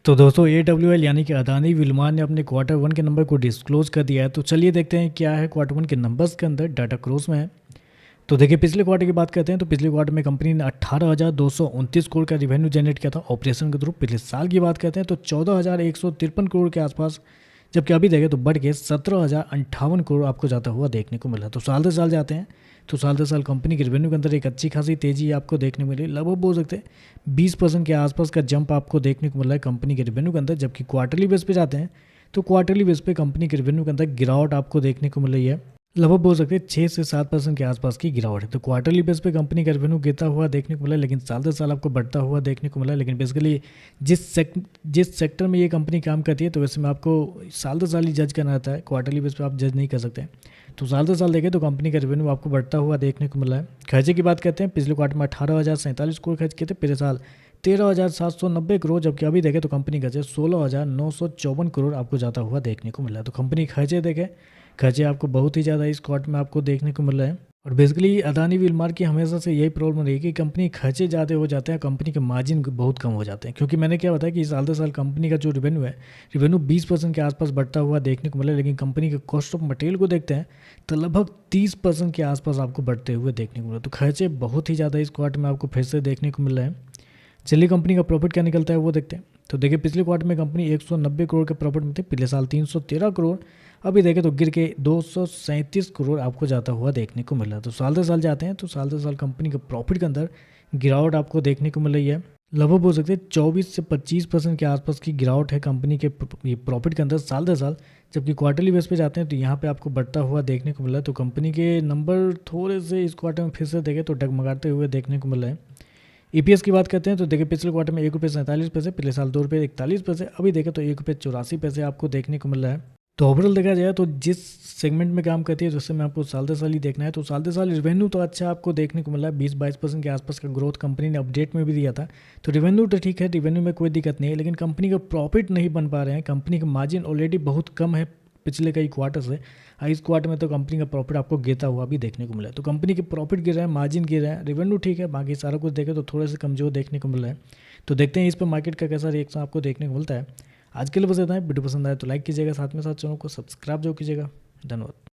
तो दोस्तों AWL यानी कि अदानी विल्मान ने अपने क्वार्टर वन के नंबर को डिस्क्लोज कर दिया है। तो चलिए देखते हैं क्या है क्वार्टर वन के नंबर्स के अंदर, डाटा क्रोज में है। तो देखिए पिछले क्वार्टर की बात करते हैं तो पिछले क्वार्टर में कंपनी ने 18,229 करोड़ का रिवेन्यू जनरेट किया था ऑपरेशन के थ्रू। पिछले साल की बात करते हैं तो 14,153 करोड़ के आसपास, जबकि अभी देखें तो बढ़ के 17,058 करोड़ आपको जाता हुआ देखने को मिला। तो साल दर साल जाते हैं तो साल दर साल कंपनी के रेवेन्यू के अंदर एक अच्छी खासी तेजी आपको देखने को मिली। लगभग बोल सकते हैं 20% के आसपास का जंप आपको देखने को मिला है कंपनी के रेवेन्यू के अंदर। जबकि क्वार्टरली बेस पे जाते हैं तो क्वार्टरली बेस पे कंपनी के रेवेन्यू के अंदर गिरावट आपको देखने को मिल रही है। लगभग बोल सकते हैं 6 से 7% के आसपास की गिरावट है। तो क्वार्टरली बेस पे कंपनी का रेवेन्यू गिरता हुआ देखने को मिला, लेकिन साल दर साल आपको बढ़ता हुआ देखने को मिला। लेकिन बेसिकली जिस सेक्टर में ये कंपनी काम करती है तो वैसे में आपको साल दर साल ही जज करना रहता है, क्वार्टरली बेस पे आप जज नहीं कर सकते। तो साल दर साल देखें तो कंपनी का रेवेन्यू आपको बढ़ता हुआ देखने को मिला है। खर्चे की बात करते हैं, पिछले क्वार्टर में 18,047 करोड़ खर्च किए थे, पिछले साल 13,790 करोड़, जबकि अभी देखें तो कंपनी खर्चे 16,954 करोड़ आपको जाता हुआ देखने को मिला है। तो कंपनी खर्चे देखें, खर्चे आपको बहुत ही ज़्यादा इस क्वार्टर में आपको देखने को मिल रहा है। और बेसिकली अदानी विल्मार की हमेशा से यही प्रॉब्लम रही कि कंपनी खर्चे ज़्यादा हो जाते हैं, कंपनी के मार्जिन बहुत कम हो जाते हैं। क्योंकि मैंने क्या बताया कि साल दर साल कंपनी का जो रेवेन्यू है, रेवेन्यू 20% के आसपास बढ़ता हुआ देखने को मिला, लेकिन कंपनी के कॉस्ट ऑफ मटेरियल को देखते हैं तो लगभग 30% के आसपास आपको बढ़ते हुए देखने को मिला। तो खर्चे बहुत ही ज़्यादा इस क्वार्टर में आपको फिर से देखने को मिल रहा है। चलिए कंपनी का प्रॉफिट क्या निकलता है वो देखते हैं। तो देखिए पिछले क्वार्टर में कंपनी 190 करोड़ के प्रॉफिट में थी, पिछले साल 313 करोड़, अभी देखें तो गिर के 237 करोड़ आपको जाता हुआ देखने को मिला। तो साल दर साल जाते हैं तो साल दर साल कंपनी के प्रॉफिट के अंदर गिरावट आपको देखने को मिल रही है। लगभग बोल सकते हैं 24 से 25% के आसपास की गिरावट है कंपनी के प्रॉफिट के अंदर साल दर साल। जबकि क्वार्टरली बेस पे जाते हैं तो यहाँ पे आपको बढ़ता हुआ देखने को मिला है। तो कंपनी के नंबर थोड़े से इस क्वार्टर में फिर से देखें तो डगमगाते हुए देखने को मिल रहे हैं। EPS की बात करते हैं तो देखिए पिछले क्वार्टर में ₹1.47, पिछले साल ₹2.41, अभी देखें तो ₹1.84 आपको देखने को मिल रहा है। तो ओवरऑल देखा जाए तो जिस सेगमेंट में काम करती है तो उससे में आपको साल दर साल ही देखना है। तो साल दर साल रेवेन्यू तो अच्छा आपको देखने को मिला है, 20-22% के आसपास का ग्रोथ कंपनी ने अपडेट में भी दिया था। तो रेवेन्यू तो ठीक है, रेवेन्यू में कोई दिक्कत नहीं है, लेकिन कंपनी का प्रॉफिट नहीं बन पा रहे हैं। कंपनी का मार्जिन ऑलरेडी बहुत कम है पिछले कई क्वार्टर से। इस क्वार्टर में तो कंपनी का प्रॉफिट आपको गिरता हुआ भी देखने को मिला है। तो कंपनी के प्रॉफिट गिर रहा है, मार्जिन गिर रहा है, रेवेन्यू ठीक है, बाकी सारा कुछ देखें तो थोड़े से कमजोर देखने को मिल रहा है। तो देखते हैं इस पर मार्केट का कैसा रिएक्शन आपको देखने को मिलता है। आज के लिए बस इतना है। वीडियो पसंद आए तो लाइक कीजिएगा, साथ में साथ चैनल को सब्सक्राइब जरूर कीजिएगा। धन्यवाद।